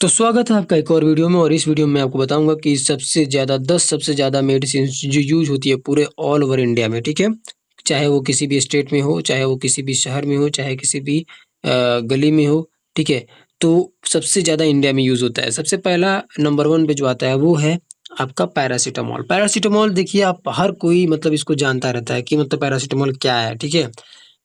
तो स्वागत है आपका एक और वीडियो में। और इस वीडियो में मैं आपको बताऊंगा कि सबसे ज़्यादा 10 सबसे ज़्यादा मेडिसिन जो यूज होती है पूरे ऑल ओवर इंडिया में। ठीक है, चाहे वो किसी भी स्टेट में हो, चाहे वो किसी भी शहर में हो, चाहे किसी भी गली में हो। ठीक है, तो सबसे ज़्यादा इंडिया में यूज़ होता है। सबसे पहला नंबर वन पे जो आता है वो है आपका पैरासीटामोल। पैरासीटामोल देखिए, आप हर कोई मतलब इसको जानता रहता है कि मतलब पैरासीटामोल क्या है। ठीक है,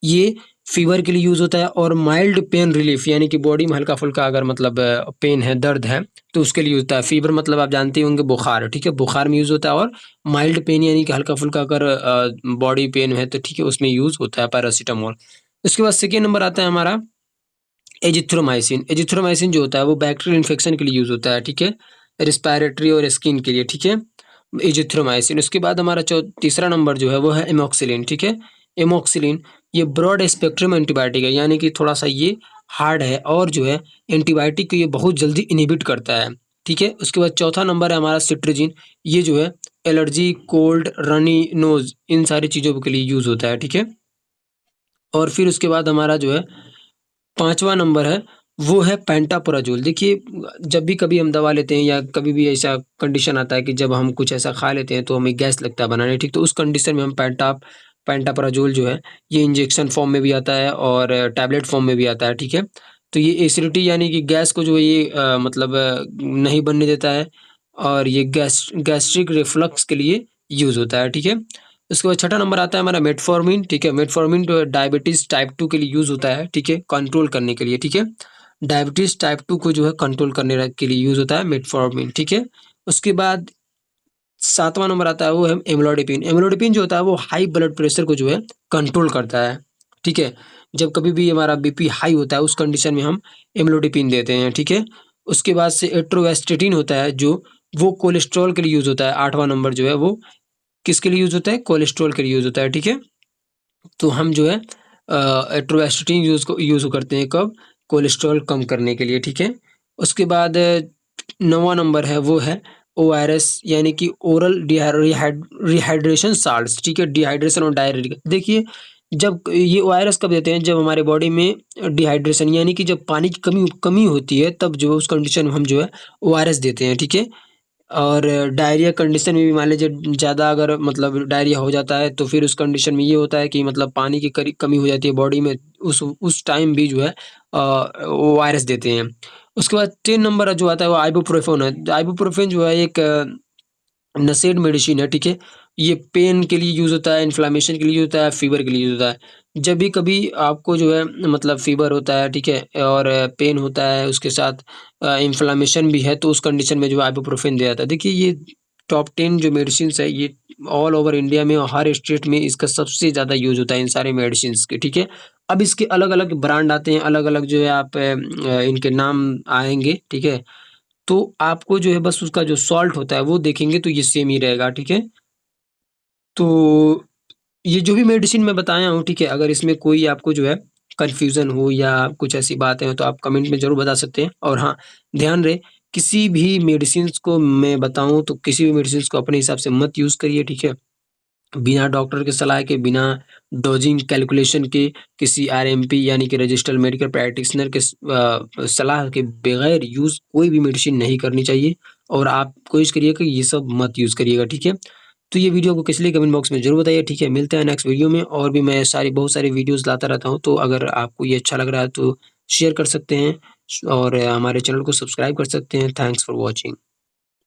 ये फीवर के लिए यूज़ होता है और माइल्ड पेन रिलीफ यानी कि बॉडी में हल्का-फुल्का अगर मतलब पेन है, दर्द है, तो उसके लिए होता है। फीवर मतलब आप जानते ही होंगे बुखार, ठीक है? बुखार में यूज़ होता है। और माइल्ड पेन यानी कि हल्का-फुल्का अगर बॉडी पेन है तो ठीक है, उसमें यूज़ होता है पैरासिटामोल। उसके बाद सेकंड नंबर आता है हमारा एजिथ्रोमाइसिन। एजिथ्रोमाइसिन जो होता है वो बैक्टीरियल इन्फेक्शन के लिए यूज़ होता है, ठीक है? रिस्पायरेटरी और स्किन के लिए, ठीक है? एजिथ्रोमाइसिन। उसके बाद हमारा तीसरा नंबर जो है वो है एमोक्सिलिन, ठीक है? एमोक्सिलिन ये ब्रॉड स्पेक्ट्रम एंटीबायोटिक है, यानी कि थोड़ा-सा ये हार्ड है और जो है एंटीबायोटिक को ये बहुत जल्दी इन्हिबिट करता है, ठीक है? उसके बाद चौथा नंबर है हमारा सिट्राजिन। ये जो है एलर्जी, कोल्ड, रनी नोज़ इन सारी चीज़ों के लिए यूज़ होता है, ठीक है? और फिर उसके बाद हमारा जो है 5वां नंबर है, वो है पेंटाप्राज़ोल। देखिए, जब भी कभी हम दवा लेते हैं या कभी भी ऐसा कंडीशन आता है कि जब हम कुछ ऐसा खा लेते हैं तो हमें गैस लगता है बनाने, ठीक? तो उस कंडीशन में हम पेंटाप्राज़ोल जो है, ये इंजेक्शन फॉर्म में भी आता है और टैबलेट फॉर्म में भी आता है, ठीक है? तो ये एसिडिटी यानी कि गैस को जो है ये मतलब नहीं बनने देता है और ये गैस्ट्रिक रिफ्लक्स के लिए यूज़ होता है, ठीक है? उसके बाद छठा नंबर आता है हमारा मेटफॉर्मिन, ठीक है? मेटफॉर्मिन जो है डायबिटीज़ टाइप 2 के लिए यूज़ होता है, ठीक है? कंट्रोल करने के लिए, ठीक है? डायबिटीज़ टाइप 2 को जो है कंट्रोल करने के लिए यूज़ होता है मेटफॉर्मिन, ठीक है? उसके बाद 7वां नंबर आता है वो है एम्लोडिपिन। एम्लोडिपिन जो होता है वो हाई ब्लड प्रेशर को जो है कंट्रोल करता है, ठीक है? जब कभी भी हमारा बीपी हाई होता है उस कंडीशन में हम एम्लोडिपिन देते हैं, ठीक है? उसके बाद से एट्रोवेस्टेटिन होता है जो वो कोलेस्ट्रॉल के लिए यूज़ होता है। 8वां नंबर जो है वो किसके लिए यूज़ होता है? कोलेस्ट्रॉल के लिए यूज़ होता है, ठीक है? तो हम जो है एट्रोवेस्टेटिन यूज़ करते हैं कब? कोलेस्ट्रॉल कम करने के लिए, ठीक है? उसके बाद 9वां नंबर है वो है ओआरएस यानी कि ओरल रिहाइड्रेशन साल्ट्स, ठीक है? डिहाइड्रेशन और डायरिया। देखिए, जब ये ओआरएस कब देते हैं? जब हमारे बॉडी में डिहाइड्रेशन यानी कि जब पानी की कमी कमी होती है, तब जो है उस कंडीशन में हम जो है ओआरएस देते हैं, ठीक है? और डायरिया कंडीशन में भी मान लीजिए ज़्यादा अगर मतलब डायरिया हो जाता है, तो फिर उस कंडीशन में ये होता है कि मतलब पानी की कमी हो जाती है बॉडी में, उस टाइम भी जो है ओआरएस देते हैं। उसके बाद 10 नंबर जो आता है वो आइबुप्रोफेन है। आइबुप्रोफेन जो है एक नसेड मेडिसिन है, ठीक है? ये पेन के लिए यूज़ होता है, इन्फ्लेमेशन के लिए होता है, फ़ीवर के लिए यूज़ होता है। जब भी कभी आपको जो है मतलब फ़ीवर होता है, ठीक है? और पेन होता है, उसके साथ इन्फ्लेमेशन भी है, तो उस कंडीशन में जो है आइबुप्रोफेन दिया जाता है। देखिए, ये टॉप 10 जो मेडिसिन्स है, ये ऑल ओवर इंडिया में और हर स्टेट में इसका सबसे ज़्यादा यूज़ होता है इन सारे मेडिसिन्स के, ठीक है? अब इसके अलग-अलग ब्रांड आते हैं, अलग-अलग जो है आप इनके नाम आएँगे, ठीक है? तो आपको जो है बस उसका जो सॉल्ट होता है वो देखेंगे तो ये सेम ही रहेगा, ठीक है? तो ये जो भी मेडिसिन मैं बताया हूँ, ठीक है? अगर इसमें कोई आपको जो है कन्फ्यूज़न हो या कुछ ऐसी बातें हो तो आप कमेंट में ज़रूर बता सकते हैं। और हाँ, ध्यान रहे, किसी भी मेडिसिन्स को मैं बताऊँ तो किसी भी मेडिसिन्स को अपने हिसाब से मत यूज़ करिए, ठीक है? बिना डॉक्टर की सलाह के, बिना डोजिंग कैलकुलेशन के, किसी आरएमपी यानी कि रजिस्टर्ड मेडिकल प्रैक्टिशनर के सलाह के बगैर यूज़ कोई भी मेडिसिन नहीं करनी चाहिए। और आप कोशिश करिएगा कि ये सब मत यूज़ करिएगा, ठीक है? तो ये वीडियो आपको कैसी लगी कमेंट बॉक्स में ज़रूर बताइए, ठीक है? मिलते हैं नेक्स्ट वीडियो में। और भी मैं बहुत सारी वीडियोज़ लाता रहता हूँ, तो अगर आपको ये अच्छा लग रहा है तो शेयर कर सकते हैं और हमारे चैनल को सब्सक्राइब कर सकते हैं। Thanks for watching.